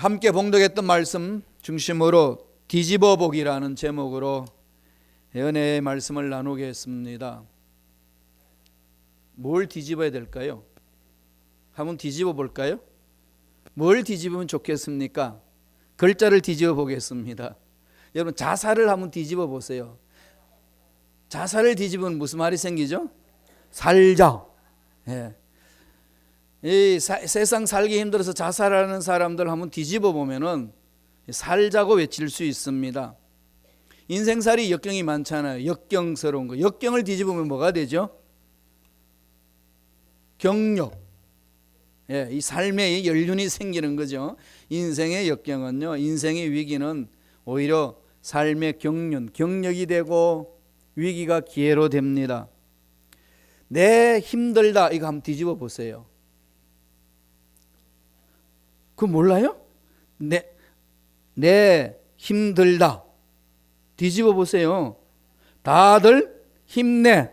함께 봉독했던 말씀 중심으로 뒤집어 보기라는 제목으로 은혜의 말씀을 나누겠습니다. 뭘 뒤집어야 될까요? 한번 뒤집어 볼까요? 뭘 뒤집으면 좋겠습니까? 글자를 뒤집어 보겠습니다. 여러분, 자살을 한번 뒤집어 보세요. 자살을 뒤집으면 무슨 말이 생기죠? 살자. 예. 이 세상 살기 힘들어서 자살하는 사람들 한번 뒤집어 보면은 살자고 외칠 수 있습니다. 인생살이 역경이 많잖아요. 역경스러운 거. 역경을 뒤집으면 뭐가 되죠? 경력. 예, 이 삶에 연륜이 생기는 거죠. 인생의 역경은요, 인생의 위기는 오히려 삶의 경륜, 경력이 되고 위기가 기회로 됩니다. 내 힘들다, 이거 한번 뒤집어 보세요. 그거 몰라요? 내 힘들다. 뒤집어 보세요. 다들 힘내.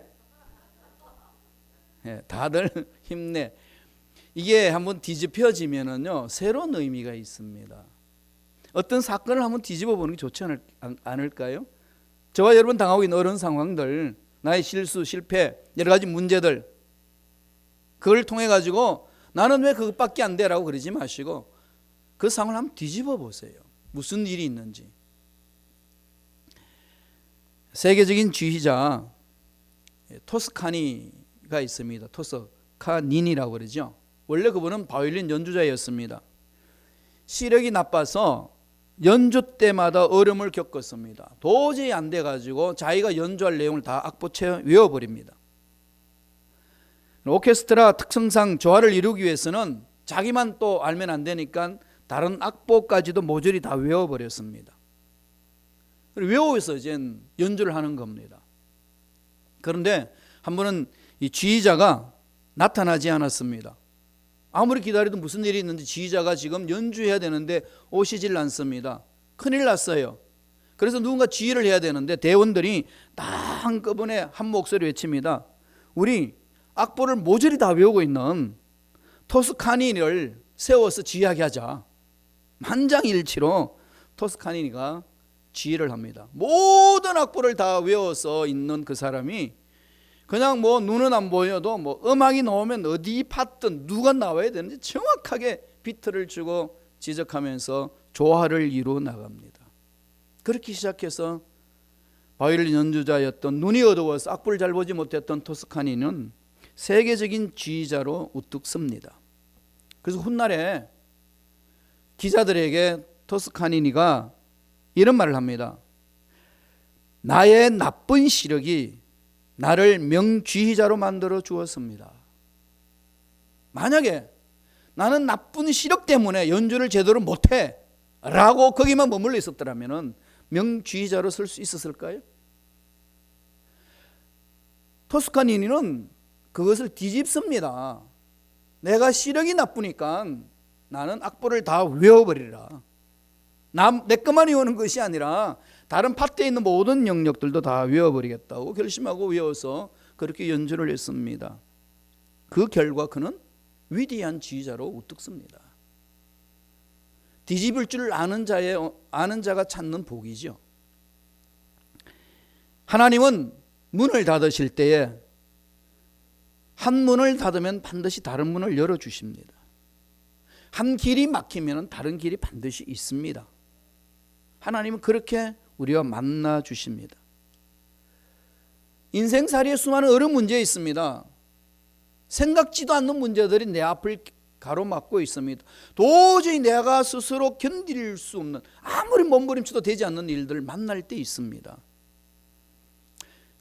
예, 다들 힘내. 이게 한번 뒤집혀지면은요, 새로운 의미가 있습니다. 어떤 사건을 한번 뒤집어 보는 게 좋지 않을까요? 저와 여러분 당하고 있는 어려운 상황들, 나의 실수, 실패, 여러 가지 문제들, 그걸 통해 가지고 나는 왜 그것밖에 안 돼라고 그러지 마시고 그 상황을 한번 뒤집어 보세요. 무슨 일이 있는지. 세계적인 지휘자 토스카니가 있습니다. 토스카닌이라고 그러죠. 원래 그분은 바이올린 연주자였습니다. 시력이 나빠서 연주 때마다 어려움을 겪었습니다. 도저히 안 돼가지고 자기가 연주할 내용을 다 악보채 외워버립니다. 오케스트라 특성상 조화를 이루기 위해서는 자기만 또 알면 안 되니까 다른 악보까지도 모조리 다 외워버렸습니다. 외워서 이제 연주를 하는 겁니다. 그런데 한 번은 이 지휘자가 나타나지 않았습니다. 아무리 기다려도 무슨 일이 있는지 지휘자가 지금 연주해야 되는데 오시질 않습니다. 큰일 났어요. 그래서 누군가 지휘를 해야 되는데 대원들이 다 한꺼번에 한 목소리 외칩니다. 우리 악보를 모조리 다 외우고 있는 토스카니를 세워서 지휘하게 하자. 만장일치로 토스카니가 지휘를 합니다. 모든 악보를 다 외워서 있는 그 사람이 그냥 뭐 눈은 안 보여도 뭐 음악이 나오면 어디 파든 누가 나와야 되는지 정확하게 비트를 주고 지적하면서 조화를 이루어 나갑니다. 그렇게 시작해서 바이올린 연주자였던 눈이 어두워서 악보를 잘 보지 못했던 토스카니는 세계적인 지휘자로 우뚝 섭니다. 그래서 훗날에 기자들에게 토스카니가 이런 말을 합니다. 나의 나쁜 시력이 나를 명지휘자로 만들어 주었습니다. 만약에 나는 나쁜 시력 때문에 연주를 제대로 못해 라고 거기만 머물러 있었더라면 명지휘자로 설 수 있었을까요? 토스카니는 그것을 뒤집습니다. 내가 시력이 나쁘니까 나는 악보를 다 외워버리라. 내 것만 외우는 것이 아니라 다른 파트에 있는 모든 영역들도 다 외워버리겠다고 결심하고 외워서 그렇게 연주를 했습니다. 그 결과 그는 위대한 지휘자로 우뚝 섭니다. 뒤집을 줄 아는 자가 찾는 복이죠. 하나님은 문을 닫으실 때에 한 문을 닫으면 반드시 다른 문을 열어주십니다. 한 길이 막히면 다른 길이 반드시 있습니다. 하나님은 그렇게 우리와 만나 주십니다. 인생살이에 수많은 어려운 문제 있습니다. 생각지도 않는 문제들이 내 앞을 가로막고 있습니다. 도저히 내가 스스로 견딜 수 없는, 아무리 몸부림쳐도 되지 않는 일들을 만날 때 있습니다.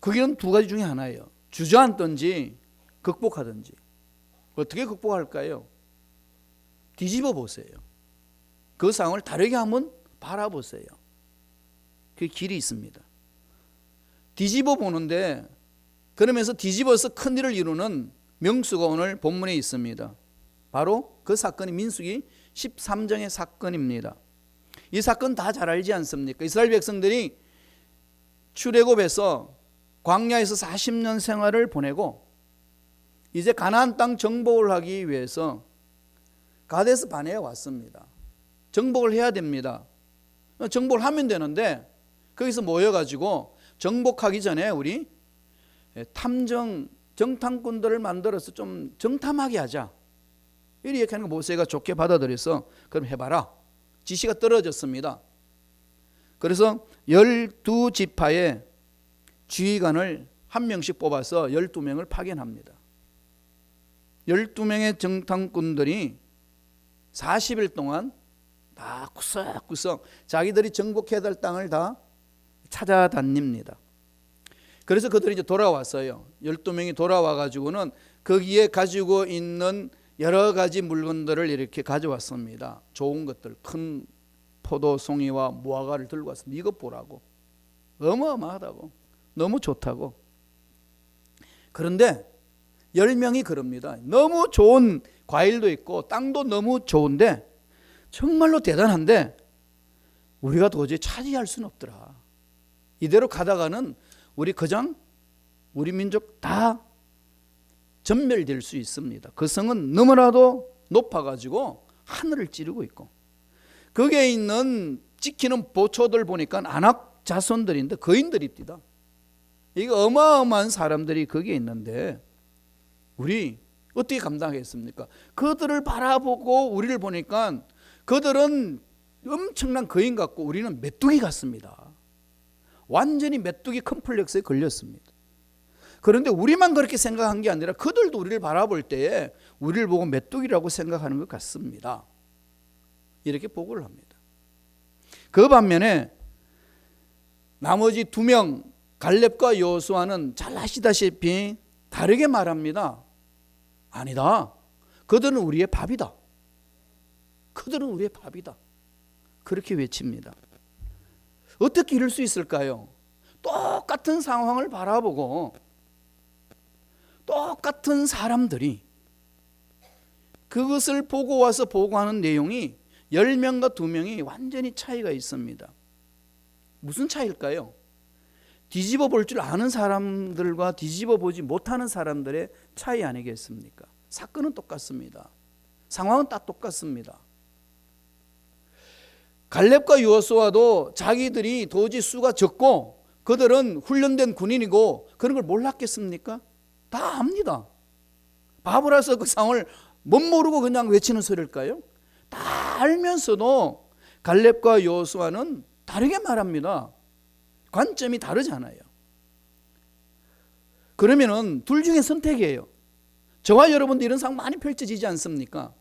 그 길은 두 가지 중에 하나예요. 주저앉든지 극복하든지. 어떻게 극복할까요? 뒤집어 보세요. 그 상황을 다르게 한번 바라보세요. 그 길이 있습니다. 뒤집어 보는데, 그러면서 뒤집어서 큰일을 이루는 명수가 오늘 본문에 있습니다. 바로 그 사건이 민수기 13장의 사건입니다. 이 사건 다 잘 알지 않습니까? 이스라엘 백성들이 출애굽에서 광야에서 40년 생활을 보내고 이제 가나안 땅 정복을 하기 위해서 가데스 바네에 왔습니다. 정복을 해야 됩니다. 정복을 하면 되는데 거기서 모여가지고 정복하기 전에 우리 정탐꾼들을 만들어서 좀 정탐하게 하자. 이렇게 하는 거 모세가 좋게 받아들여서 그럼 해봐라. 지시가 떨어졌습니다. 그래서 12지파의 지휘관을 한 명씩 뽑아서 12명을 파견합니다. 12명의 정탐꾼들이 40일 동안 다 구석구석 자기들이 정복해야 될 땅을 다 찾아다닙니다. 그래서 그들이 이제 돌아왔어요. 12명이 돌아와 가지고는 거기에 가지고 있는 여러 가지 물건들을 이렇게 가져왔습니다. 좋은 것들, 큰 포도송이와 무화과를 들고 왔습니다. 이것 보라고. 어마어마하다고. 너무 좋다고. 그런데 10명이 그럽니다. 너무 좋은 과일도 있고 땅도 너무 좋은데 정말로 대단한데 우리가 도저히 차지할 수는 없더라. 이대로 가다가는 우리 민족 다 전멸될 수 있습니다. 그 성은 너무나도 높아가지고 하늘을 찌르고 있고 거기에 있는 지키는 보초들 보니까 아낙 자손들인데 거인들입니다. 이거 어마어마한 사람들이 거기에 있는데 우리 어떻게 감당하겠습니까? 그들을 바라보고 우리를 보니까 그들은 엄청난 거인 같고 우리는 메뚜기 같습니다. 완전히 메뚜기 컴플렉스에 걸렸습니다. 그런데 우리만 그렇게 생각한 게 아니라 그들도 우리를 바라볼 때에 우리를 보고 메뚜기라고 생각하는 것 같습니다. 이렇게 보고를 합니다. 그 반면에 나머지 2명 갈렙과 여호수아는 잘 아시다시피 다르게 말합니다. 아니다. 그들은 우리의 밥이다. 그들은 우리의 밥이다. 그렇게 외칩니다. 어떻게 이럴 수 있을까요? 똑같은 상황을 바라보고 똑같은 사람들이 그것을 보고 와서 보고하는 내용이 10명과 2명이 완전히 차이가 있습니다. 무슨 차이일까요? 뒤집어 볼 줄 아는 사람들과 뒤집어 보지 못하는 사람들의 차이 아니겠습니까? 사건은 똑같습니다. 상황은 다 똑같습니다. 갈렙과 여호수아도 자기들이 도저히 수가 적고 그들은 훈련된 군인이고 그런 걸 몰랐겠습니까? 다 압니다. 바보라서 그 상황을 못 모르고 그냥 외치는 소리일까요? 다 알면서도 갈렙과 여호수아는 다르게 말합니다. 관점이 다르잖아요. 그러면은 둘 중에 선택이에요. 저와 여러분도 이런 상황 많이 펼쳐지지 않습니까?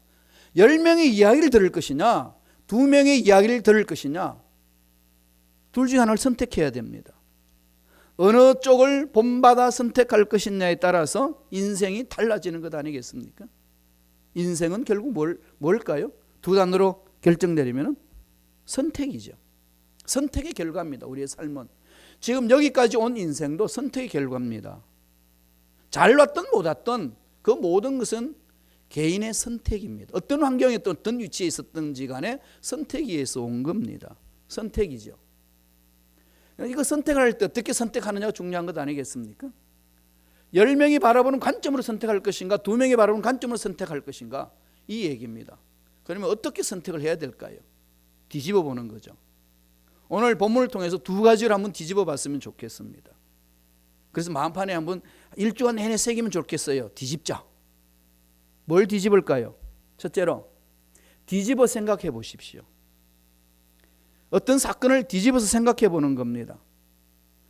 10명의 이야기를 들을 것이냐 2명의 이야기를 들을 것이냐 둘 중에 하나를 선택해야 됩니다. 어느 쪽을 본받아 선택할 것이냐에 따라서 인생이 달라지는 것 아니겠습니까? 인생은 결국 뭘까요? 2단어로 결정내리면 선택이죠. 선택의 결과입니다. 우리의 삶은. 지금 여기까지 온 인생도 선택의 결과입니다. 잘 왔든 못 왔든 그 모든 것은 개인의 선택입니다. 어떤 환경에 또 어떤 위치에 있었든지 간에 선택에 의해서 온 겁니다. 선택이죠. 이거 선택할 때 어떻게 선택하느냐가 중요한 것 아니겠습니까? 10명이 바라보는 관점으로 선택할 것인가 2명이 바라보는 관점으로 선택할 것인가 이 얘기입니다. 그러면 어떻게 선택을 해야 될까요? 뒤집어 보는 거죠. 오늘 본문을 통해서 2가지를 한번 뒤집어 봤으면 좋겠습니다. 그래서 마음판에 한번 일주간 내내 새기면 좋겠어요. 뒤집자. 뭘 뒤집을까요? 첫째로 뒤집어 생각해 보십시오. 어떤 사건을 뒤집어서 생각해 보는 겁니다.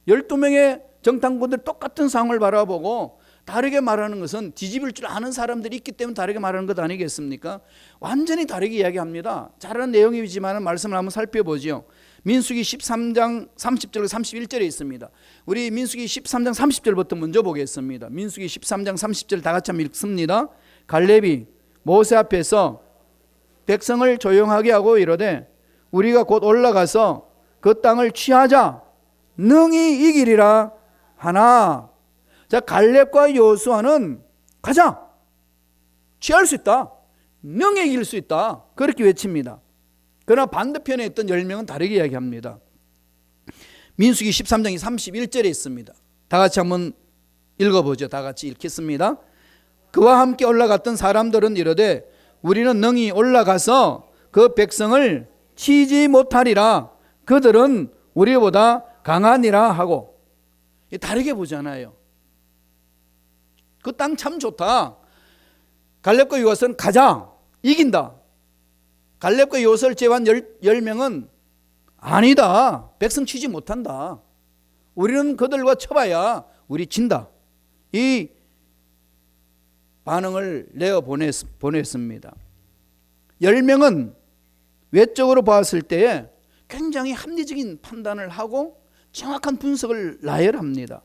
12명의 정탐꾼들 똑같은 상황을 바라보고 다르게 말하는 것은 뒤집을 줄 아는 사람들이 있기 때문에 다르게 말하는 것 아니겠습니까? 완전히 다르게 이야기합니다. 잘 아는 내용이지만 말씀을 한번 살펴보죠. 민수기 13장 30절 31절에 있습니다. 우리 민수기 13장 30절부터 먼저 보겠습니다. 민수기 13장 30절 다 같이 한번 읽습니다. 갈렙이 모세 앞에서 백성을 조용하게 하고 이르되 우리가 곧 올라가서 그 땅을 취하자 능히 이기리라 하나. 자, 갈렙과 여호수아는 가자. 취할 수 있다. 능히 이길 수 있다. 그렇게 외칩니다. 그러나 반대편에 있던 10명은 다르게 이야기합니다. 민수기 13장 31절에 있습니다. 다 같이 한번 읽어보죠. 다 같이 읽겠습니다. 그와 함께 올라갔던 사람들은 이르되 우리는 능히 올라가서 그 백성을 치지 못하리라. 그들은 우리보다 강하니라 하고. 다르게 보잖아요. 그 땅 참 좋다. 갈렙과 여호수아는 가자. 이긴다. 갈렙과 여호수아를 제외한 10명은 아니다. 백성 치지 못한다. 우리는 그들과 쳐봐야 우리 진다. 이 반응을 내어 보냈습니다. 10명은 외적으로 봤을 때에 굉장히 합리적인 판단을 하고 정확한 분석을 나열합니다.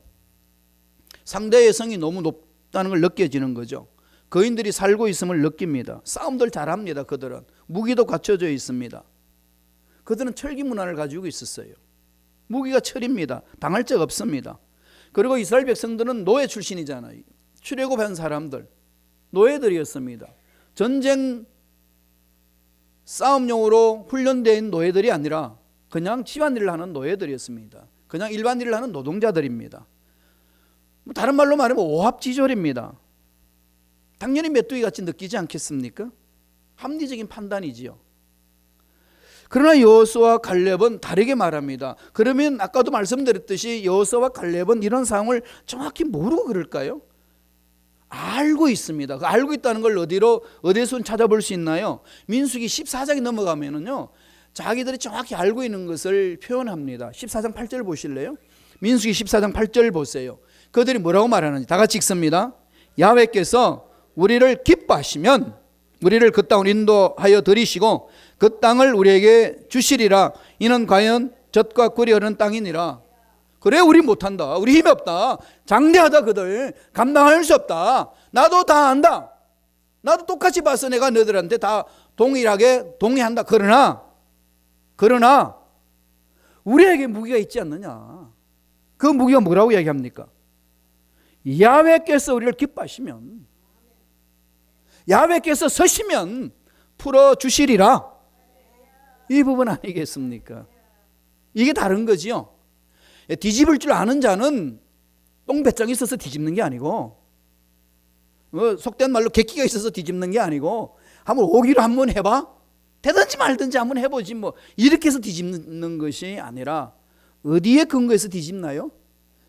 상대의 성이 너무 높다는 걸 느껴지는 거죠. 거인들이 살고 있음을 느낍니다. 싸움들 잘합니다. 그들은 무기도 갖춰져 있습니다. 그들은 철기 문화를 가지고 있었어요. 무기가 철입니다. 당할 적 없습니다. 그리고 이스라엘 백성들은 노예 출신이잖아요. 출애굽한 사람들, 노예들이었습니다. 전쟁 싸움용으로 훈련된 노예들이 아니라 그냥 집안일을 하는 노예들이었습니다. 그냥 일반일을 하는 노동자들입니다. 다른 말로 말하면 오합지졸입니다. 당연히 메뚜기 같이 느끼지 않겠습니까? 합리적인 판단이지요. 그러나 여호수아와 갈렙은 다르게 말합니다. 그러면 아까도 말씀드렸듯이 여호수아와 갈렙은 이런 상황을 정확히 모르고 그럴까요? 알고 있습니다. 알고 있다는 걸 어디에서 찾아볼 수 있나요? 민수기 14장이 넘어가면은요, 자기들이 정확히 알고 있는 것을 표현합니다. 14장 8절 보실래요? 민수기 14장 8절 보세요. 그들이 뭐라고 말하는지 다 같이 읽습니다. 야훼께서 우리를 기뻐하시면 우리를 그 땅으로 인도하여 들이시고 그 땅을 우리에게 주시리라. 이는 과연 젖과 꿀이 흐르는 땅이니라. 그래, 우리 못한다. 우리 힘이 없다. 장대하다. 그들 감당할 수 없다. 나도 다 안다. 나도 똑같이 봐서 내가 너희들한테 다 동일하게 동의한다. 그러나 우리에게 무기가 있지 않느냐. 그 무기가 뭐라고 이야기합니까? 야훼께서 우리를 기뻐하시면, 야훼께서 서시면 풀어주시리라. 이 부분 아니겠습니까? 이게 다른 거지요. 뒤집을 줄 아는 자는 똥배짱이 있어서 뒤집는 게 아니고, 속된 말로 객기가 있어서 뒤집는 게 아니고, 한번 오기로 한번 해봐? 되든지 말든지 한번 해보지 뭐, 이렇게 해서 뒤집는 것이 아니라 어디에 근거해서 뒤집나요?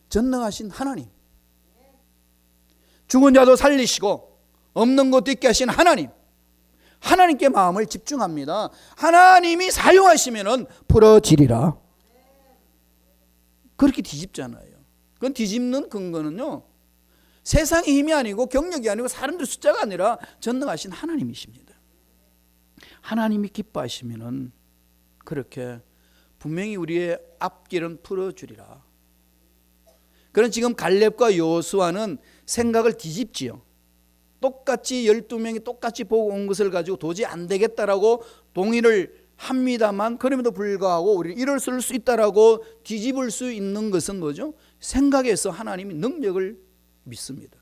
전능하신 하나님, 죽은 자도 살리시고 없는 것도 있게 하신 하나님, 하나님께 마음을 집중합니다. 하나님이 사용하시면 풀어지리라. 그렇게 뒤집잖아요. 그건 뒤집는 근거는요, 세상의 힘이 아니고 경력이 아니고 사람들 숫자가 아니라 전능하신 하나님이십니다. 하나님이 기뻐하시면 그렇게 분명히 우리의 앞길은 풀어주리라. 그런 지금 갈렙과 여호수아는 생각을 뒤집지요. 똑같이 12명이 똑같이 보고 온 것을 가지고 도저히 안 되겠다라고 동의를 합니다만, 그럼에도 불구하고 우리는 이럴 수 있다라고 뒤집을 수 있는 것은 뭐죠? 생각에서 하나님이 능력을 믿습니다.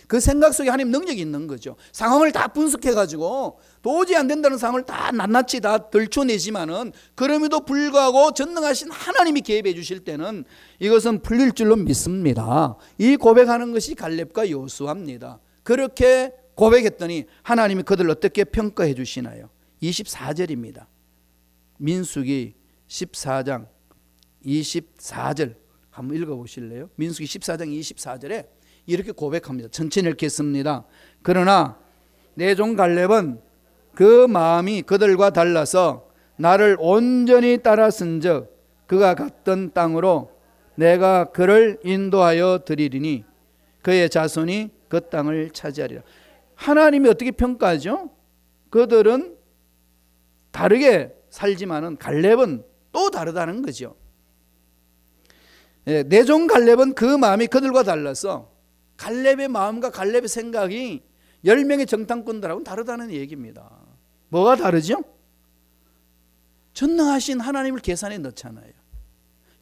그 생각 속에 하나님 능력이 있는 거죠. 상황을 다 분석해가지고 도저히 안 된다는 상황을 다 낱낱이 다 들춰내지만은, 그럼에도 불구하고 전능하신 하나님이 개입해 주실 때는 이것은 풀릴 줄로 믿습니다. 이 고백하는 것이 갈렙과 여호수아입니다. 그렇게 고백했더니 하나님이 그들을 어떻게 평가해 주시나요? 24절입니다. 민수기 14장 24절 한번 읽어보실래요? 민수기 14장 24절에 이렇게 고백합니다. 천천히 읽겠습니다. 그러나 내 종 갈렙은 그 마음이 그들과 달라서 나를 온전히 따랐은즉 그가 갔던 땅으로 내가 그를 인도하여 드리리니 그의 자손이 그 땅을 차지하리라. 하나님이 어떻게 평가하죠? 그들은 다르게 살지만은 갈렙은 또 다르다는 거죠. 내 종 갈렙은 그 마음이 그들과 달라서, 갈렙의 마음과 갈렙의 생각이 10명의 정탐꾼들하고는 다르다는 얘기입니다. 뭐가 다르죠? 전능하신 하나님을 계산에 넣잖아요.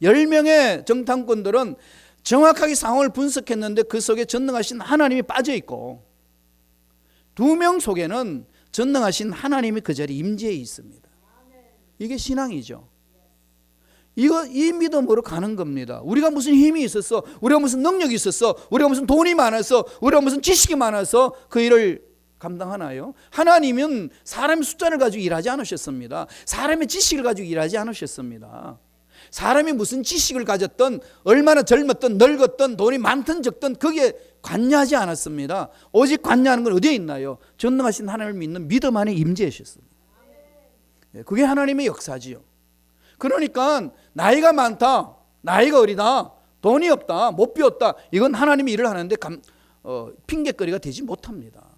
10명의 정탐꾼들은 정확하게 상황을 분석했는데 그 속에 전능하신 하나님이 빠져 있고, 2명 속에는 전능하신 하나님이 그 자리에 임재해 있습니다. 이게 신앙이죠. 이 믿음으로 가는 겁니다. 우리가 무슨 힘이 있었어, 우리가 무슨 능력이 있었어, 우리가 무슨 돈이 많아서, 우리가 무슨 지식이 많아서 그 일을 감당하나요? 하나님은 사람의 숫자를 가지고 일하지 않으셨습니다. 사람의 지식을 가지고 일하지 않으셨습니다. 사람이 무슨 지식을 가졌던, 얼마나 젊었던 늙었던, 돈이 많든 적든 거기에 관여하지 않았습니다. 오직 관여하는 건 어디에 있나요? 전능하신 하나님을 믿는 믿음 안에 임재하셨습니다. 그게 하나님의 역사지요. 그러니까 나이가 많다, 나이가 어리다, 돈이 없다, 못 배웠다, 이건 하나님이 일을 하는데 핑계거리가 되지 못합니다.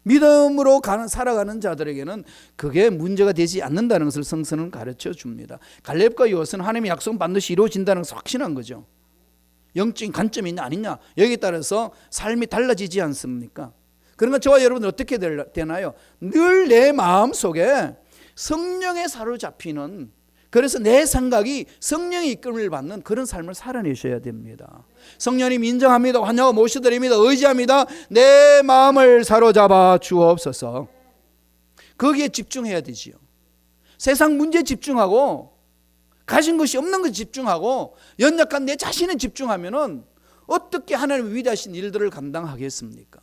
믿음으로 살아가는 자들에게는 그게 문제가 되지 않는다는 것을 성서는 가르쳐 줍니다. 갈렙과 여호수아는 하나님의 약속은 반드시 이루어진다는 것을 확신한 거죠. 영적인 관점이 있냐 아니냐, 여기에 따라서 삶이 달라지지 않습니까? 그러니까 저와 여러분은 어떻게 되나요? 늘 내 마음속에 성령에 사로잡히는, 그래서 내 생각이 성령의 이끌림을 받는 그런 삶을 살아내셔야 됩니다. 성령님 인정합니다. 환영하고 모셔드립니다. 의지합니다. 내 마음을 사로잡아 주옵소서. 거기에 집중해야 되지요. 세상 문제에 집중하고 가진 것이 없는 것에 집중하고 연약한 내 자신에 집중하면은 어떻게 하나님의 위대하신 일들을 감당하겠습니까?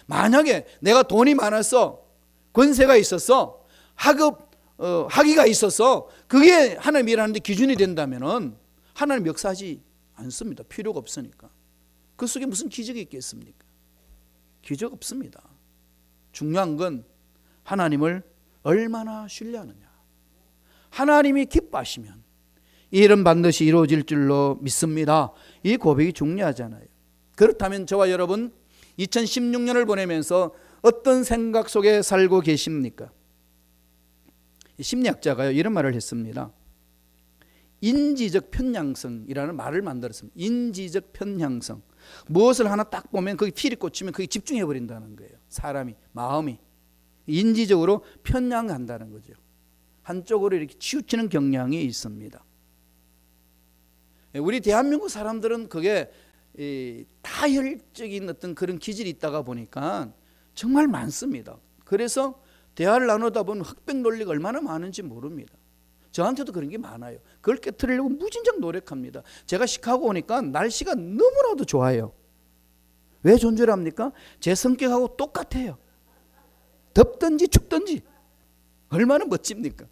만약에 내가 돈이 많아서, 권세가 있어서, 학위가 있어서 그게 하나님 일하는데 기준이 된다면은 하나님 역사하지 않습니다. 필요가 없으니까. 그 속에 무슨 기적이 있겠습니까? 기적 없습니다. 중요한 건 하나님을 얼마나 신뢰하느냐. 하나님이 기뻐하시면 이 일은 반드시 이루어질 줄로 믿습니다. 이 고백이 중요하잖아요. 그렇다면 저와 여러분 2016년을 보내면서 어떤 생각 속에 살고 계십니까? 심리학자가요 이런 말을 했습니다. 인지적 편향성이라는 말을 만들었습니다. 인지적 편향성. 무엇을 하나 딱 보면 거기 필이 꽂히면 거기 집중해 버린다는 거예요. 사람이, 마음이 인지적으로 편향한다는 거죠. 한쪽으로 이렇게 치우치는 경향이 있습니다. 우리 대한민국 사람들은 그게 타혈적인 어떤 그런 기질이 있다가 보니까 정말 많습니다. 그래서 대화를 나누다 보면 흑백 논리가 얼마나 많은지 모릅니다. 저한테도 그런 게 많아요. 그걸 깨트리려고 무진장 노력합니다. 제가 시카고 오니까 날씨가 너무나도 좋아요. 왜 존재합니까? 제 성격하고 똑같아요. 덥든지 춥든지 얼마나 멋집니까?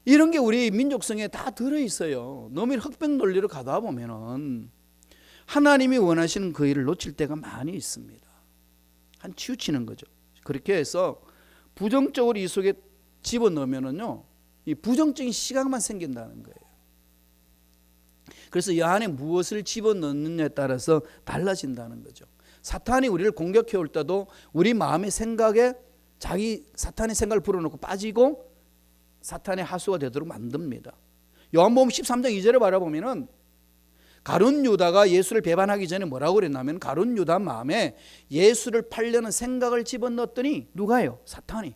이런 게 우리 민족성에 다 들어있어요. 너무 흑백 논리로 가다 보면은 하나님이 원하시는 그 일을 놓칠 때가 많이 있습니다. 한 치우치는 거죠. 그렇게 해서 부정적으로 이 속에 집어넣으면은요, 이 부정적인 시각만 생긴다는 거예요. 그래서 이 안에 무엇을 집어넣느냐에 따라서 달라진다는 거죠. 사탄이 우리를 공격해 올 때도 우리 마음의 생각에 사탄의 생각을 불어넣고 빠지고 사탄의 하수가 되도록 만듭니다. 요한복음 13장 2절에 바라보면은 가룟 유다가 예수를 배반하기 전에 뭐라고 그랬냐면 가룟 유다 마음에 예수를 팔려는 생각을 집어넣었더니 누가요? 사탄이.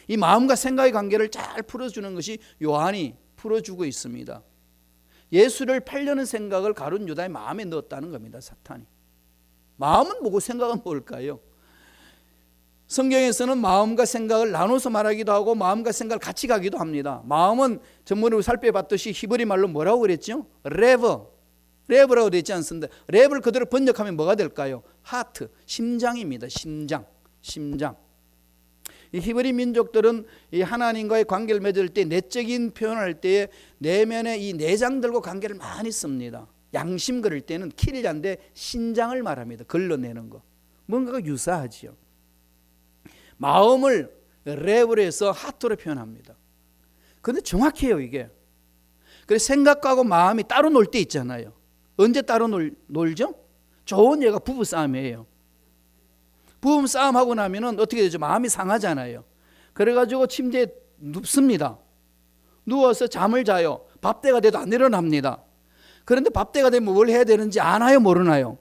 이 마음과 생각의 관계를 잘 풀어주는 것이 요한이 풀어주고 있습니다. 예수를 팔려는 생각을 가룟 유다의 마음에 넣었다는 겁니다. 사탄이. 마음은 뭐고 생각은 뭘까요? 성경에서는 마음과 생각을 나눠서 말하기도 하고 마음과 생각을 같이 가기도 합니다. 마음은 전번에 살펴봤듯이 히브리 말로 뭐라고 그랬죠? 레브라고 되어 있지 않습니다. 레브를 그대로 번역하면 뭐가 될까요? 하트, 심장입니다. 심장. 이 히브리 민족들은 이 하나님과의 관계를 맺을 때 내적인 표현을 할 때에 내면의 이 내장들과 관계를 많이 씁니다. 양심 그럴 때는 킬리한데 신장을 말합니다. 걸러내는 거. 뭔가가 유사하지요. 마음을 레브로 해서 하트로 표현합니다. 그런데 정확해요 이게. 그래서 생각하고 마음이 따로 놀 때 있잖아요. 언제 따로 놀죠? 좋은 예가 부부싸움이에요. 부부싸움하고 나면은 어떻게 되죠? 마음이 상하잖아요. 그래가지고 침대에 눕습니다. 누워서 잠을 자요. 밥때가 돼도 안 일어납니다. 그런데 밥때가 되면 뭘 해야 되는지 아나요? 모르나요?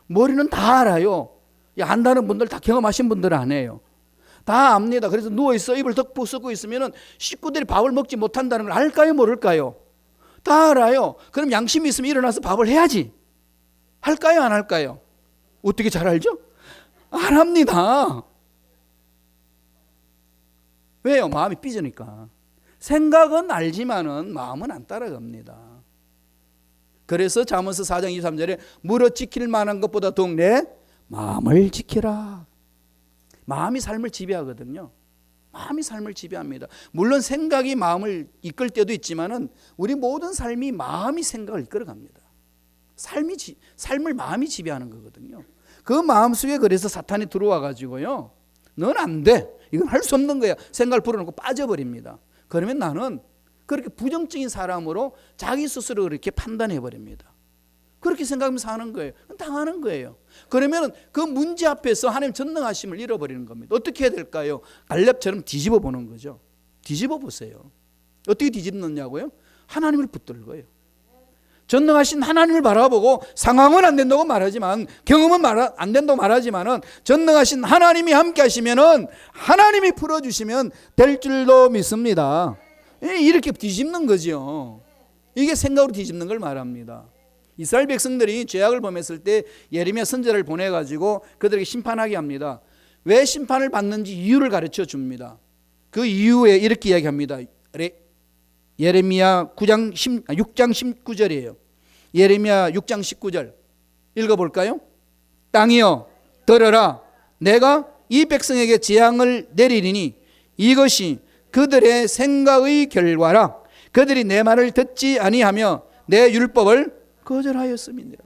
머리는 다 알아요. 안다는 분들, 다 경험하신 분들은 안 해요. 다 압니다. 그래서 누워있어 입을 덮고 쓰고 있으면 식구들이 밥을 먹지 못한다는 걸 알까요? 모를까요? 다 알아요. 그럼 양심이 있으면 일어나서 밥을 해야지. 할까요? 안 할까요? 어떻게 잘 알죠? 안 합니다. 왜요? 마음이 삐지니까. 생각은 알지만은 마음은 안 따라갑니다. 그래서 잠언서 4장 23절에 물어 지킬 만한 것보다 더욱 내 마음을 지키라. 마음이 삶을 지배하거든요. 마음이 삶을 지배합니다. 물론 생각이 마음을 이끌 때도 있지만은 우리 모든 삶이 마음이 생각을 이끌어갑니다. 삶을 마음이 지배하는 거거든요. 그 마음 속에 그래서 사탄이 들어와 가지고요, 넌 안 돼, 이건 할 수 없는 거야, 생각을 불어넣고 빠져버립니다. 그러면 나는 그렇게 부정적인 사람으로 자기 스스로 그렇게 판단해 버립니다. 그렇게 생각하면서 사는 거예요. 당하는 거예요. 그러면 그 문제 앞에서 하나님 전능하심을 잃어버리는 겁니다. 어떻게 해야 될까요? 갈렙처럼 뒤집어 보는 거죠. 뒤집어 보세요. 어떻게 뒤집느냐고요? 하나님을 붙들고요. 전능하신 하나님을 바라보고 상황은 안 된다고 말하지만, 경험은 안 된다고 말하지만은, 전능하신 하나님이 함께 하시면은, 하나님이 풀어주시면 될 줄로 믿습니다. 이렇게 뒤집는 거죠. 이게 생각으로 뒤집는 걸 말합니다. 이스라엘 백성들이 죄악을 범했을 때 예레미야 선지자를 보내가지고 그들에게 심판하게 합니다. 왜 심판을 받는지 이유를 가르쳐 줍니다. 그 이유에 이렇게 이야기합니다. 예레미야 6장 19절이에요. 예레미야 6장 19절 읽어볼까요? 땅이여 들어라, 내가 이 백성에게 재앙을 내리리니 이것이 그들의 생각의 결과라. 그들이 내 말을 듣지 아니하며 내 율법을 거절하였음이니라.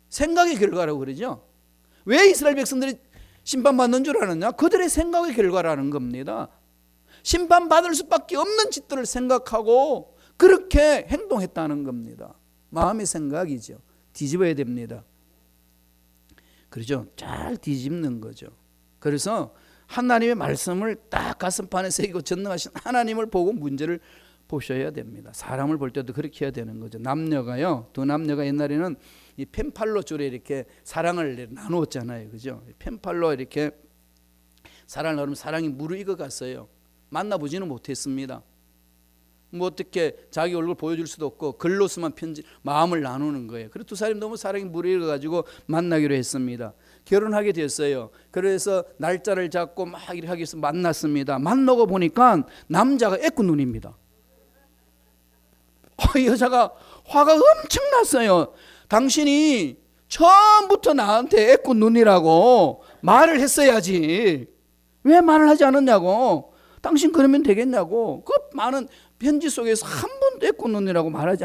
생각의 결과라고 그러죠. 왜 이스라엘 백성들이 심판받는 줄 아느냐? 그들의 생각의 결과라는 겁니다. 심판받을 수밖에 없는 짓들을 생각하고 그렇게 행동했다는 겁니다. 마음의 생각이죠. 뒤집어야 됩니다. 그렇죠? 잘 뒤집는 거죠. 그래서 하나님의 말씀을 딱 가슴판에 새기고 전능하신 하나님을 보고 문제를 보셔야 됩니다. 사람을 볼 때도 그렇게 해야 되는 거죠. 남녀가요, 두 남녀가 옛날에는 이 펜팔로 줄에 이렇게 사랑을 나누었잖아요. 그죠? 펜팔로 이렇게 사랑을 나누면 사랑이 무르익어 갔어요. 만나보지는 못했습니다. 뭐 어떻게 자기 얼굴 보여줄 수도 없고 글로서만 마음을 나누는 거예요. 그래서 두 사람이 너무 사랑이 무르익어 가지고 만나기로 했습니다. 결혼하게 됐어요. 그래서 날짜를 잡고 막 이렇게 하기 위해서 만났습니다. 만나고 보니까 남자가 애꾸 눈입니다. 여자가 화가 엄청 났어요. 당신이 처음부터 나한테 애꾸 눈이라고 말을 했어야지. 왜 말을 하지 않았냐고. 당신 그러면 되겠냐고. 그 많은 편지 속에서 한 번도 애꾸 눈이라고 말하지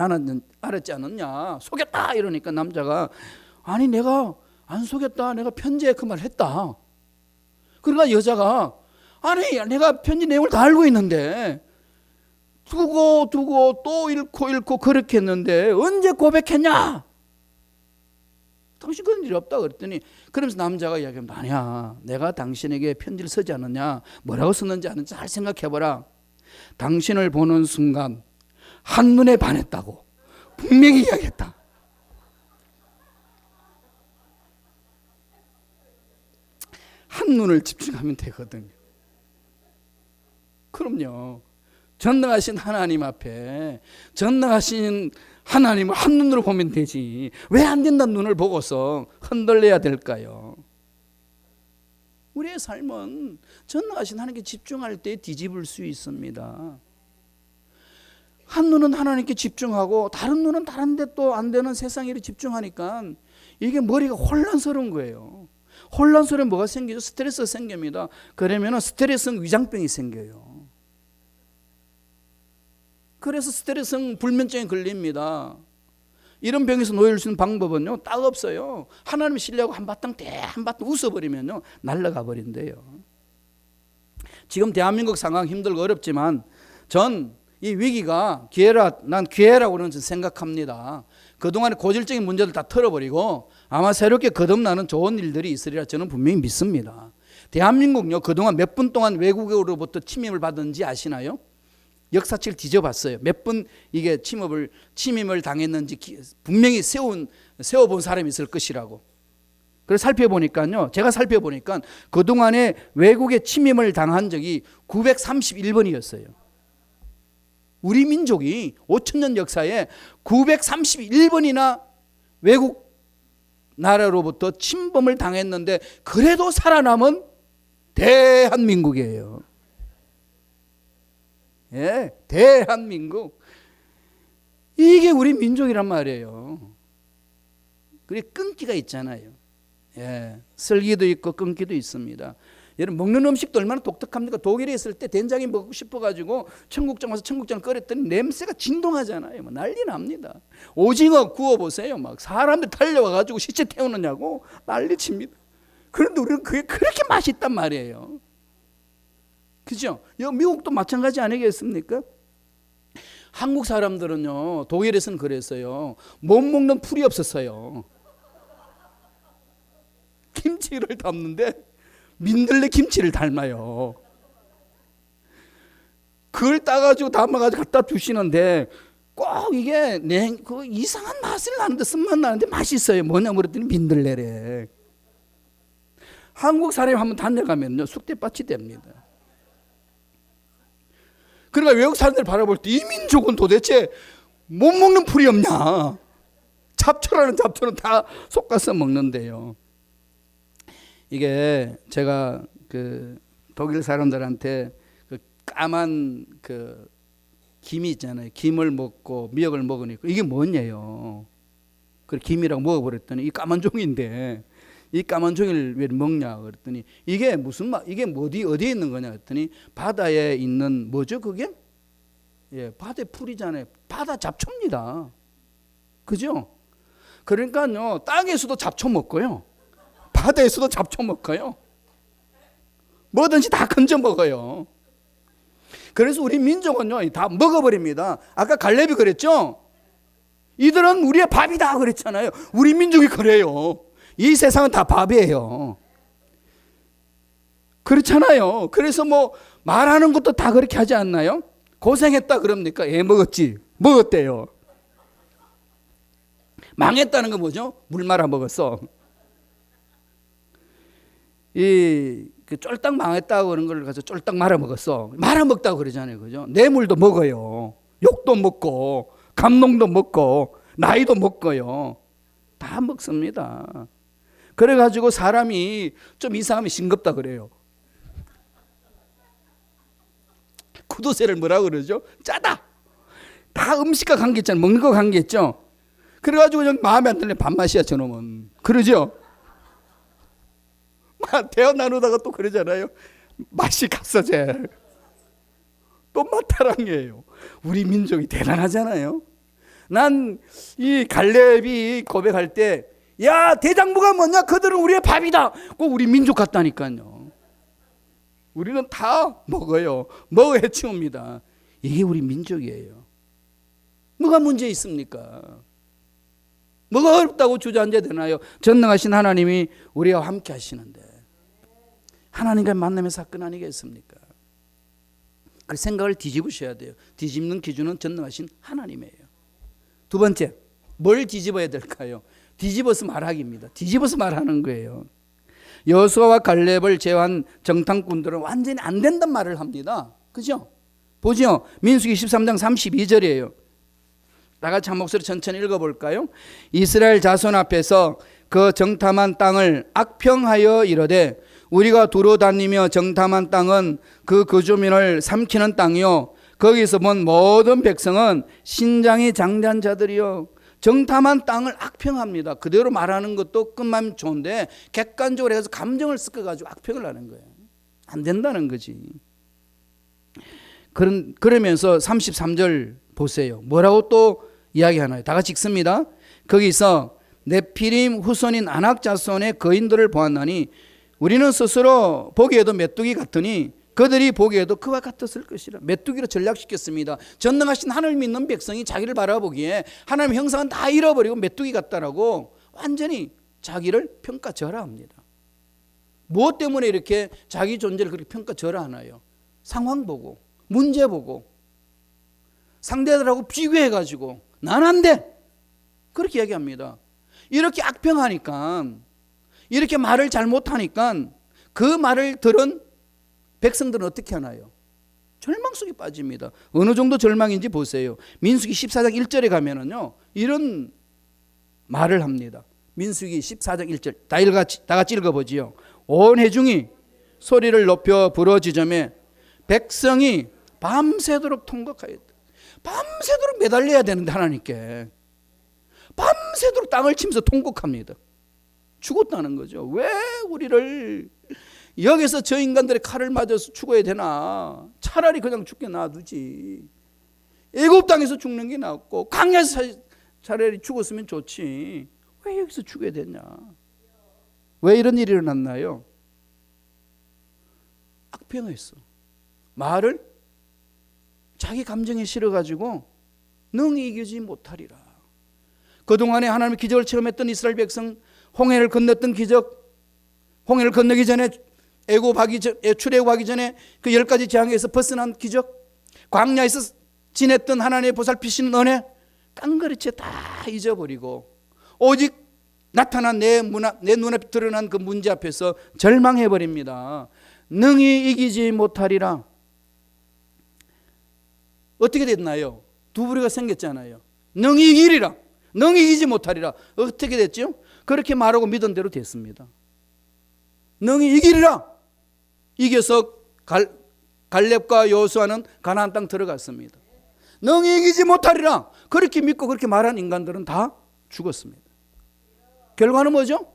알았지 않았냐. 속였다 이러니까 남자가, 아니 내가 안 속였다, 내가 편지에 그 말을 했다. 그러니까 여자가, 아니 내가 편지 내용을 다 알고 있는데 두고 또 잃고 그렇게 했는데 언제 고백했냐? 당신 그런 일이 없다 그랬더니, 그러면서 남자가 이야기합니다. 아니야, 내가 당신에게 편지를 쓰지 않았냐, 뭐라고 썼는지 아는지 잘 생각해보라. 당신을 보는 순간 한눈에 반했다고 분명히 이야기했다. 한눈을 집중하면 되거든요. 그럼요. 전능하신 하나님 앞에 전능하신 하나님을 한눈으로 보면 되지. 왜 안 된다는 눈을 보고서 흔들려야 될까요? 우리의 삶은 전능하신 하나님께 집중할 때 뒤집을 수 있습니다. 한 눈은 하나님께 집중하고 다른 눈은 다른 데 또 안 되는 세상에 집중하니까 이게 머리가 혼란스러운 거예요. 혼란스러우면 뭐가 생기죠? 스트레스가 생깁니다. 그러면 스트레스성 위장병이 생겨요. 그래서 스트레스성 불면증에 걸립니다. 이런 병에서 놓일 수 있는 방법은요, 딱 없어요. 하나님 신뢰하고 한바탕 웃어버리면요, 날아가 버린대요. 지금 대한민국 상황 힘들고 어렵지만 전 이 위기가 난 기회라고 저는 생각합니다. 그동안의 고질적인 문제들 다 털어버리고 아마 새롭게 거듭나는 좋은 일들이 있으리라 저는 분명히 믿습니다. 대한민국요, 그동안 몇 분 동안 외국으로부터 침입을 받은지 아시나요? 역사책을 뒤져봤어요. 몇 분 이게 침입을 당했는지 분명히 세워본 사람이 있을 것이라고. 그래서 살펴보니까요, 제가 살펴보니까 그동안에 외국에 침입을 당한 적이 931번이었어요. 우리 민족이 5천년 역사에 931번이나 외국 나라로부터 침범을 당했는데 그래도 살아남은 대한민국이에요. 예, 대한민국. 이게 우리 민족이란 말이에요. 그게 끈기가 있잖아요. 예, 슬기도 있고 끈기도 있습니다. 여러분 먹는 음식도 얼마나 독특합니까? 독일에 있을 때 된장이 먹고 싶어가지고 청국장 와서 청국장을 끓였더니 냄새가 진동하잖아요. 뭐 난리 납니다. 오징어 구워보세요. 막 사람들 달려와가지고 시체 태우느냐고 난리칩니다. 그런데 우리는 그게 그렇게 맛있단 말이에요. 그죠? 미국도 마찬가지 아니겠습니까? 한국 사람들은요, 독일에서는 그랬어요. 못 먹는 풀이 없었어요. 김치를 담는데 민들레 김치를 닮아요. 그걸 따가지고 담아가지고 갖다 주시는데 꼭 이게 그 이상한 맛을 나는데 쓴맛 나는데 맛있어요. 뭐냐 그랬더니 민들레래. 한국 사람이 한번 다녀가면요 쑥대밭이 됩니다. 그러니까 외국 사람들 바라볼 때 이 민족은 도대체 못 먹는 풀이 없냐. 잡초라는 잡초는 다 솎아서 먹는데요. 이게 제가 그 독일 사람들한테 그 까만 그 김이 있잖아요. 김을 먹고 미역을 먹으니까 이게 뭐냐요. 그 김이라고 먹어버렸더니 이 까만 종인데 이 까만 종이를 왜 먹냐 그랬더니 이게 무슨 이게 어디에 있는 거냐 그랬더니 바다에 있는 뭐죠 그게? 예, 바다의 풀이잖아요. 바다 잡초입니다. 그죠? 그러니까요 땅에서도 잡초 먹고요. 바다에서도 잡초 먹어요. 뭐든지 다 건져 먹어요. 그래서 우리 민족은요 다 먹어버립니다. 아까 갈렙이 그랬죠. 이들은 우리의 밥이다 그랬잖아요. 우리 민족이 그래요. 이 세상은 다 밥이에요. 그렇잖아요. 그래서 뭐 말하는 것도 다 그렇게 하지 않나요? 고생했다 그럽니까? 예, 먹었지. 먹었대요. 망했다는 건 뭐죠? 물 말아 먹었어. 그 쫄딱 망했다고 그런 걸 가서 쫄딱 말아 먹었어. 말아 먹다고 그러잖아요. 그죠? 뇌물도 먹어요. 욕도 먹고, 감동도 먹고, 나이도 먹고요. 다 먹습니다. 그래가지고 사람이 좀 이상하면 싱겁다 그래요. 구도새를 뭐라고 그러죠? 짜다. 다 음식과 관계있잖아요. 먹는 거 관계있죠? 그래가지고 그냥 마음에 안 들면 밥맛이야 저놈은. 그러죠? 대화 나누다가 또 그러잖아요. 맛이 갔어 쟤. 또 맛타랑이에요. 우리 민족이 대단하잖아요. 난 이 갈렙이 고백할 때 야 대장부가 뭐냐 그들은 우리의 밥이다. 꼭 우리 민족 같다니까요. 우리는 다 먹어요. 먹어 해치웁니다. 이게 우리 민족이에요. 뭐가 문제 있습니까? 뭐가 어렵다고 주저앉아야 되나요? 전능하신 하나님이 우리와 함께 하시는데 하나님과 만남의 사건 아니겠습니까? 그 생각을 뒤집으셔야 돼요. 뒤집는 기준은 전능하신 하나님이에요. 두 번째, 뭘 뒤집어야 될까요? 뒤집어서 말하기입니다. 뒤집어서 말하는 거예요. 여호수아와 갈렙을 제외한 정탐꾼들은 완전히 안 된단 말을 합니다. 그죠? 보죠. 민수기 13장 32절이에요. 다 같이 한 목소리 천천히 읽어볼까요? 이스라엘 자손 앞에서 그 정탐한 땅을 악평하여 이르되 우리가 두루 다니며 정탐한 땅은 그 거주민을 삼키는 땅이요 거기서 본 모든 백성은 신장이 장대한 자들이요. 정탐한 땅을 악평합니다. 그대로 말하는 것도 끝만 좋은데 객관적으로 해서 감정을 섞어가지고 악평을 하는 거예요. 안 된다는 거지. 그러면서 33절 보세요. 뭐라고 또 이야기하나요? 다 같이 읽습니다. 거기서 네피림 후손인 아낙 자손의 거인들을 보았나니 우리는 스스로 보기에도 메뚜기 같으니 그들이 보기에도 그와 같았을 것이라. 메뚜기로 전락시켰습니다. 전능하신 하나님 믿는 백성이 자기를 바라보기에 하나님의 형상은 다 잃어버리고 메뚜기 같다라고 완전히 자기를 평가절하합니다. 무엇 때문에 이렇게 자기 존재를 그렇게 평가절하하나요? 상황 보고 문제 보고 상대들하고 비교해가지고 난 안 돼 그렇게 이야기합니다. 이렇게 악평하니까 이렇게 말을 잘못하니까 그 말을 들은 백성들은 어떻게 하나요? 절망 속에 빠집니다. 어느 정도 절망인지 보세요. 민수기 14장 1절에 가면은요 이런 말을 합니다. 민수기 14장 1절 다 같이 읽어보지요. 온 회중이 소리를 높여 부르짖으며 백성이 밤새도록 통곡하였다. 밤새도록 매달려야 되는데 하나님께 밤새도록 땅을 치면서 통곡합니다. 죽었다는 거죠. 왜 우리를 여기서 저 인간들의 칼을 맞아서 죽어야 되나? 차라리 그냥 죽게 놔두지. 애굽 땅에서 죽는 게 낫고 광야에서 차라리 죽었으면 좋지. 왜 여기서 죽어야 되냐? 왜 이런 일이 일어났나요? 악평했어. 말을 자기 감정에 실어가지고 능히 이기지 못하리라. 그동안에 하나님의 기적을 체험했던 이스라엘 백성, 홍해를 건넜던 기적, 홍해를 건너기 전에 출애굽하기 전에 그 10가지 재앙에서 벗어난 기적, 광야에서 지냈던 하나님의 보살피시는 은혜, 깡그리째 다 잊어버리고 오직 나타난 내 눈앞에 드러난 그 문제 앞에서 절망해버립니다. 능히 이기지 못하리라. 어떻게 됐나요? 두 부류가 생겼잖아요. 능히 이기리라, 능히 이기지 못하리라. 어떻게 됐죠? 그렇게 말하고 믿은 대로 됐습니다. 능히 이기리라. 이겨서 갈렙과 여호수아는 가나안 땅 들어갔습니다. 능히 이기지 못하리라. 그렇게 믿고 그렇게 말한 인간들은 다 죽었습니다. 결과는 뭐죠?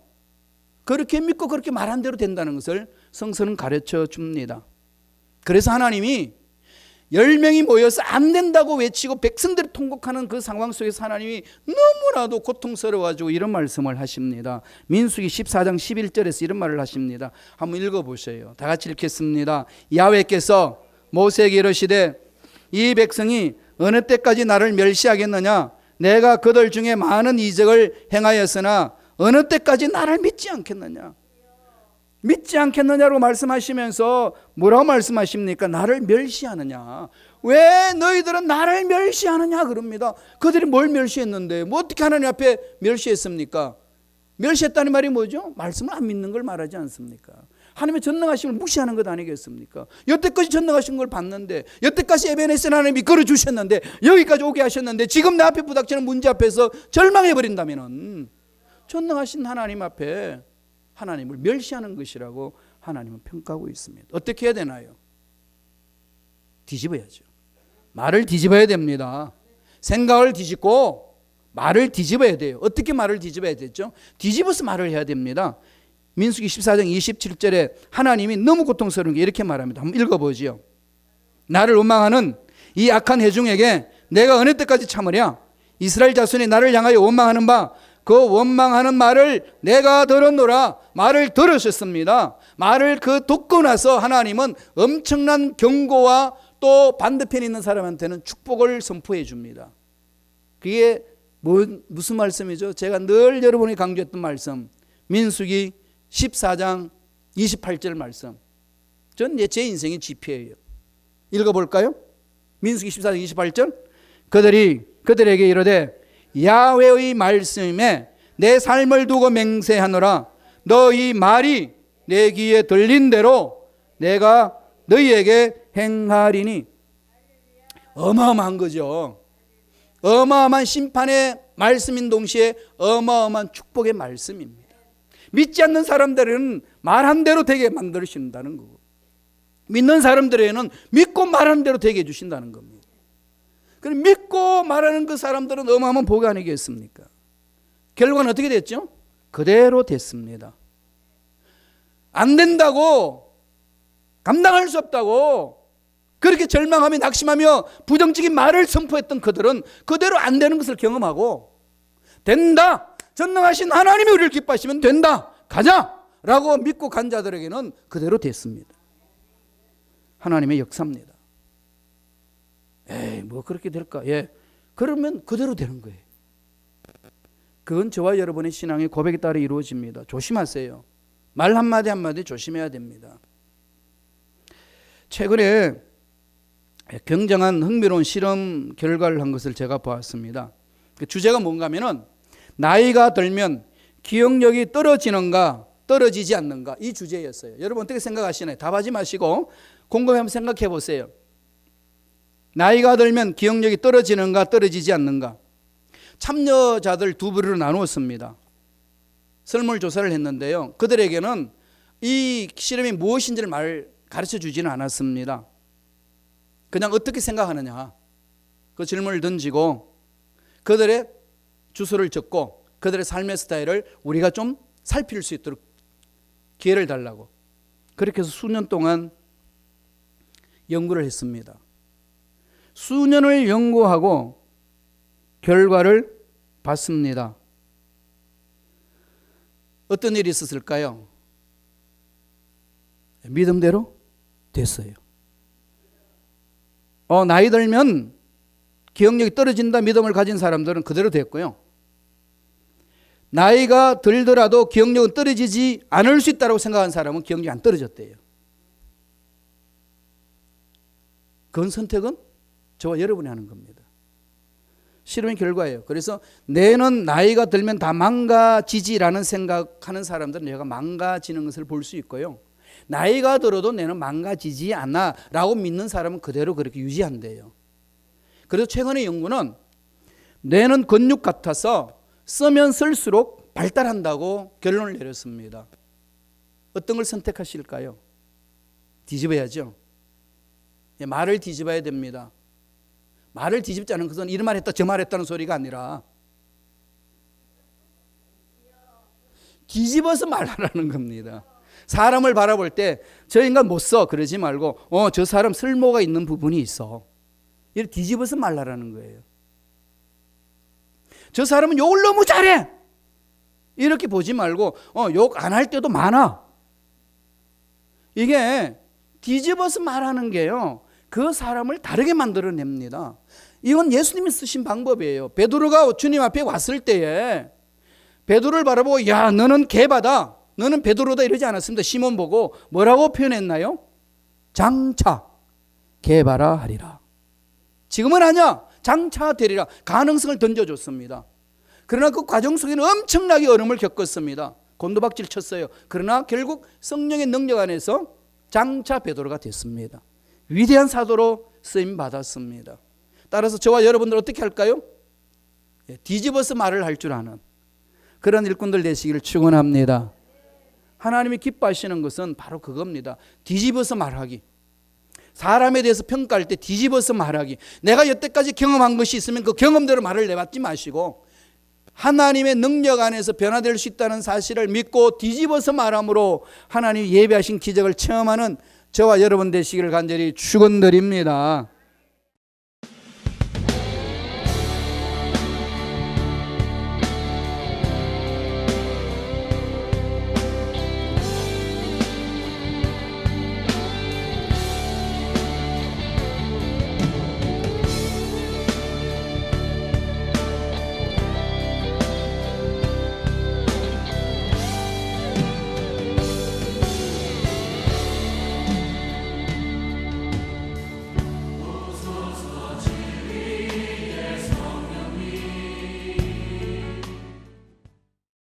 그렇게 믿고 그렇게 말한 대로 된다는 것을 성서는 가르쳐 줍니다. 그래서 하나님이 10명이 모여서 안 된다고 외치고 백성들이 통곡하는 그 상황 속에서 하나님이 너무나도 고통스러워가지고 이런 말씀을 하십니다. 민수기 14장 11절에서 이런 말을 하십니다. 한번 읽어보세요. 다 같이 읽겠습니다. 야훼께서 모세에게 이르시되 이 백성이 어느 때까지 나를 멸시하겠느냐? 내가 그들 중에 많은 이적을 행하였으나 어느 때까지 나를 믿지 않겠느냐? 믿지 않겠느냐고 말씀하시면서 뭐라고 말씀하십니까? 나를 멸시하느냐? 왜 너희들은 나를 멸시하느냐 그럽니다. 그들이 뭘 멸시했는데 뭐 어떻게 하나님 앞에 멸시했습니까? 멸시했다는 말이 뭐죠? 말씀을 안 믿는 걸 말하지 않습니까? 하나님의 전능하심을 무시하는 것 아니겠습니까? 여태까지 전능하신 걸 봤는데, 여태까지 에베네셀 하나님이 걸어주셨는데, 여기까지 오게 하셨는데 지금 내 앞에 부닥치는 문제 앞에서 절망해버린다면 전능하신 하나님 앞에 하나님을 멸시하는 것이라고 하나님은 평가하고 있습니다. 어떻게 해야 되나요? 뒤집어야죠. 말을 뒤집어야 됩니다. 생각을 뒤집고 말을 뒤집어야 돼요. 어떻게 말을 뒤집어야 되죠? 뒤집어서 말을 해야 됩니다. 민수기 14장 27절에 하나님이 너무 고통스러운 게 이렇게 말합니다. 한번 읽어보지요. 나를 원망하는 이 악한 회중에게 내가 어느 때까지 참으랴? 이스라엘 자손이 나를 향하여 원망하는 바 그 원망하는 말을 내가 들었노라. 말을 들으셨습니다. 말을 듣고 나서 하나님은 엄청난 경고와 또 반대편에 있는 사람한테는 축복을 선포해 줍니다. 그게 무슨 말씀이죠? 제가 늘 여러분이 강조했던 말씀, 민수기 14장 28절 말씀. 전 제 인생의 지표예요. 읽어볼까요? 민수기 14장 28절. 그들에게 이르되 야훼의 말씀에 내 삶을 두고 맹세하노라. 너희 말이 내 귀에 들린 대로 내가 너희에게 행하리니. 어마어마한 거죠. 어마어마한 심판의 말씀인 동시에 어마어마한 축복의 말씀입니다. 믿지 않는 사람들은 말한 대로 되게 만들어주신다는 거고, 믿는 사람들에게는 믿고 말하는 대로 되게 해주신다는 겁니다. 그럼 믿고 말하는 그 사람들은 어마어마한 복이 아니겠습니까? 결과는 어떻게 됐죠? 그대로 됐습니다. 안 된다고, 감당할 수 없다고 그렇게 절망하며 낙심하며 부정적인 말을 선포했던 그들은 그대로 안 되는 것을 경험하고, 된다, 전능하신 하나님이 우리를 기뻐하시면 된다, 가자 라고 믿고 간 자들에게는 그대로 됐습니다. 하나님의 역사입니다. 에이, 뭐 그렇게 될까? 예, 그러면 그대로 되는 거예요. 그건 저와 여러분의 신앙의 고백에 따라 이루어집니다. 조심하세요. 말 한마디 한마디 조심해야 됩니다. 최근에 굉장한 흥미로운 실험 결과를 한 것을 제가 보았습니다. 그 주제가 뭔가 하면은 나이가 들면 기억력이 떨어지는가 떨어지지 않는가, 이 주제였어요. 여러분 어떻게 생각하시나요? 답하지 마시고 곰곰이 한번 생각해 보세요. 나이가 들면 기억력이 떨어지는가 떨어지지 않는가. 참여자들 두 부류로 나누었습니다. 설문조사를 했는데요, 그들에게는 이 실험이 무엇인지를 가르쳐 주지는 않았습니다. 그냥 어떻게 생각하느냐 그 질문을 던지고 그들의 주소를 적고 그들의 삶의 스타일을 우리가 좀 살필 수 있도록 기회를 달라고. 그렇게 해서 수년 동안 연구를 했습니다. 수년을 연구하고 결과를 봤습니다. 어떤 일이 있었을까요? 믿음대로 됐어요. 나이 들면 기억력이 떨어진다 믿음을 가진 사람들은 그대로 됐고요. 나이가 들더라도 기억력은 떨어지지 않을 수 있다고 생각한 사람은 기억력이 안 떨어졌대요. 그건 선택은 저와 여러분이 하는 겁니다. 실험의 결과예요. 그래서 내는 나이가 들면 다 망가지지라는 생각하는 사람들은 내가 망가지는 것을 볼 수 있고요. 나이가 들어도 내는 망가지지 않아 라고 믿는 사람은 그대로 그렇게 유지한대요. 그래서 최근의 연구는 뇌는 근육 같아서 쓰면 쓸수록 발달한다고 결론을 내렸습니다. 어떤 걸 선택하실까요? 뒤집어야죠. 말을 뒤집어야 됩니다. 말을 뒤집지 않은 것은 이런 말 했다 저 말 했다는 소리가 아니라 뒤집어서 말하라는 겁니다. 사람을 바라볼 때 저 인간 못 써 그러지 말고 저 사람 쓸모가 있는 부분이 있어. 이렇게 뒤집어서 말하라는 거예요. 저 사람은 욕을 너무 잘해. 이렇게 보지 말고 욕 안 할 때도 많아. 이게 뒤집어서 말하는 게요. 그 사람을 다르게 만들어냅니다. 이건 예수님이 쓰신 방법이에요. 베드로가 주님 앞에 왔을 때에 베드로를 바라보고 야 너는 개바다. 너는 베드로다 이러지 않았습니다. 시몬 보고 뭐라고 표현했나요? 장차 개바라 하리라. 지금은 아니야. 장차 되리라. 가능성을 던져줬습니다. 그러나 그 과정 속에는 엄청나게 어려움을 겪었습니다. 곤두박질 쳤어요. 그러나 결국 성령의 능력 안에서 장차 베드로가 됐습니다. 위대한 사도로 쓰임 받았습니다. 따라서 저와 여러분들 어떻게 할까요? 뒤집어서 말을 할 줄 아는 그런 일꾼들 되시기를 축원합니다. 하나님이 기뻐하시는 것은 바로 그겁니다. 뒤집어서 말하기. 사람에 대해서 평가할 때 뒤집어서 말하기. 내가 여태까지 경험한 것이 있으면 그 경험대로 말을 내받지 마시고 하나님의 능력 안에서 변화될 수 있다는 사실을 믿고 뒤집어서 말함으로 하나님이 예비하신 기적을 체험하는 저와 여러분 되시기를 간절히 축원드립니다.